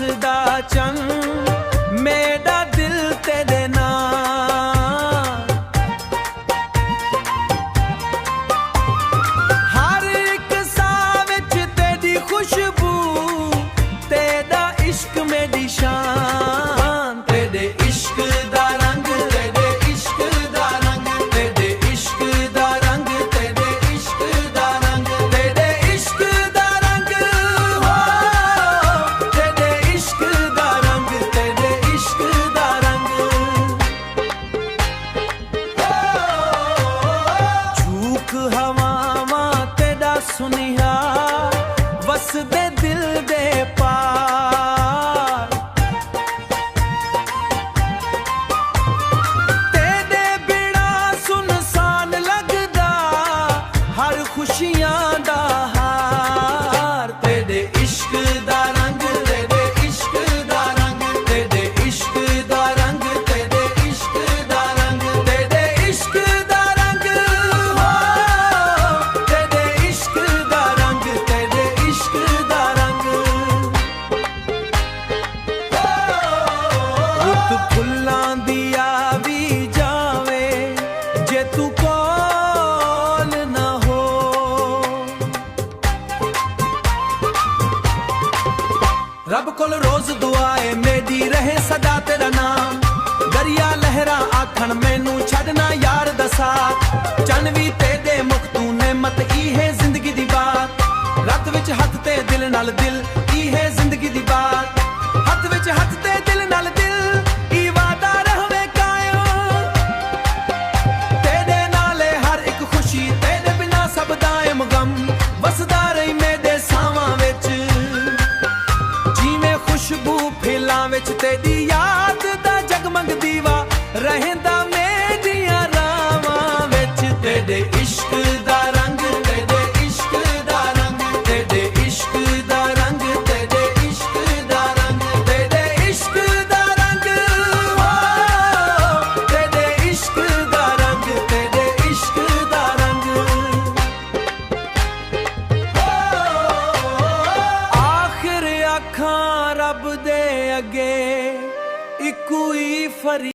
ਵਸਦਾ ਚੰਨ ਮੇਰਾ ਦਿਲ ਤੇਰੇ ਨਾਲ। ਹਰ ਇੱਕ ਸਾਹ ਵਿੱਚ ਤੇਰੀ ਖੁਸ਼ਬੂ, ਤੇਰਾ ਇਸ਼ਕ ਮੇਰੀ ਸ਼ਾਨ। ਤੇਰੇ ਇਸ਼ਕ ਦਾ ਰੰਗ, ਤੇਰੇ ਇਸ਼ਕ ਦਾ ਰੰਗ, ਤੇਰੇ ਇਸ਼ਕ ਦਾ ਰੰਗ, ਤੇਰੇ ਇਸ਼ਕ ਦਾ ਰੰਗ, ਤੇਰੇ ਇਸ਼ਕ ਦਾ ਰੰਗ, ਹੋ ਤੇਰੇ ਇਸ਼ਕ ਦਾ ਰੰਗ, ਤੇਰੇ ਇਸ਼ਕ ਦਾ ਰੰਗ। ਝੂਕ ਹਵਾਵਾਂ ਤੇਰਾ ਸੁਨੇਹਾ ਵਸਦੇ ਦਿਲ ਦੇ ਪਾਰ। ਤੇਰੇ ਬਿਨਾਂ ਸੁਨਸਾਨ ਲੱਗਦਾ ਹਰ ਖੁਸ਼ੀਆਂ ਦਾ ਹਾਰ। ਤੇਰੇ ਇਸ਼ਕ ਦਾ ਰੰਗ, ਤੇਰੇ ਇਸ਼ਕ ਦਾ ਰੰਗ, ਤੇਰੇ ਇਸ਼ਕ ਦਾ ਰੰਗ, ਤੇਰੇ ਇਸ਼ਕ ਦਾ ਰੰਗ, ਤੇਰੇ ਇਸ਼ਕ ਦਾ ਰੰਗ, ਹੋ ਤੇਰੇ ਇਸ਼ਕ ਦਾ ਰੰਗ, ਤੇਰੇ ਇਸ਼ਕ ਦਾ ਰੰਗ। ਰੁੱਤ ਫੁੱਲਾਂ ਦੀ ਆ ਵੀ ਜਾਵੇ ਜੇ ਤੂੰ ਕੋਲ ਨਾ ਹੋ। ਰੱਬ ਕੋਲ ਰੋਜ਼ ਦੁਆ ਏ ਮੇਰੀ ਰਹੇ ਸਦਾ ਤੇਰਾ ਨਾਮ। ਦਰਿਆ ਲਹਿਰਾਂ ਆਖਣ ਮੈਨੂੰ ਛੱਡਣਾ ਯਾਰ ਦਾ ਸਾਥ। ਚੰਨ ਵੀ ਤੇਰੇ ਮੁਖ ਤੂੰ ਨੇਮਤ ਇਹ ਜ਼ਿੰਦਗੀ ਦੀ ਬਾਤ। ਰੱਤ ਵਿੱਚ ਹੱਥ ਤੇ ਦਿਲ ਨਾਲ ਦਿਲ ਇਹ ਜ਼ਿੰਦਗੀ ਦੀ ਬਾਤ। ਹੱਥ ਵਿੱਚ ਹੱਥ ਤੇ ਦਿਲ ਨਾਲ ਦਿਲ ਇਹ ਵਾਦਾ ਰਹਵੇ ਕਾਇਮ। ਤੇਰੇ ਨਾਲੇ ਹਰ ਇੱਕ ਖੁਸ਼ੀ, ਤੇਰੇ ਬਿਨਾ ਸਭ ਦਾਇਮ ਗਮ। ਵਸਦਾ ਰਹੀ ਮੇਰੇ ਸਾਵਾਂ ਵਿੱਚ ਜਿਵੇਂ ਖੁਸ਼ਬੂ ਫੁੱਲਾਂ ਵਿੱਚ। ਤੇਰੀ ਯਾਦ ਦਾ ਜਗਮਗ ਦੀਵਾ ਰਹਿੰਦਾ ਮੇਰੀਆਂ ਰਾਵਾਂ ਵਿੱਚ। ਤੇਰੇ ਇਸ਼ਕ ਦਾ ਰੰਗ, ਤੇਰੇ ਇਸ਼ਕ ਦਾ ਰੰਗ, ਤੇਰੇ ਇਸ਼ਕ ਦਾ ਰੰਗ, ਤੇਰੇ ਇਸ਼ਕ ਦਾ ਰੰਗ, ਤੇਰੇ ਇਸ਼ਕ ਦਾ ਰੰਗ, ਹੋ ਤੇਰੇ ਇਸ਼ਕ ਦਾ ਰੰਗ, ਤੇਰੇ ਇਸ਼ਕ ਦਾ ਰੰਗ। ਆਖਿਰ ਅੱਖਾਂ ਰੱਬ ਦੇ ਅੱਗੇ ਇੱਕੋ ਹੀ ਫਰੀ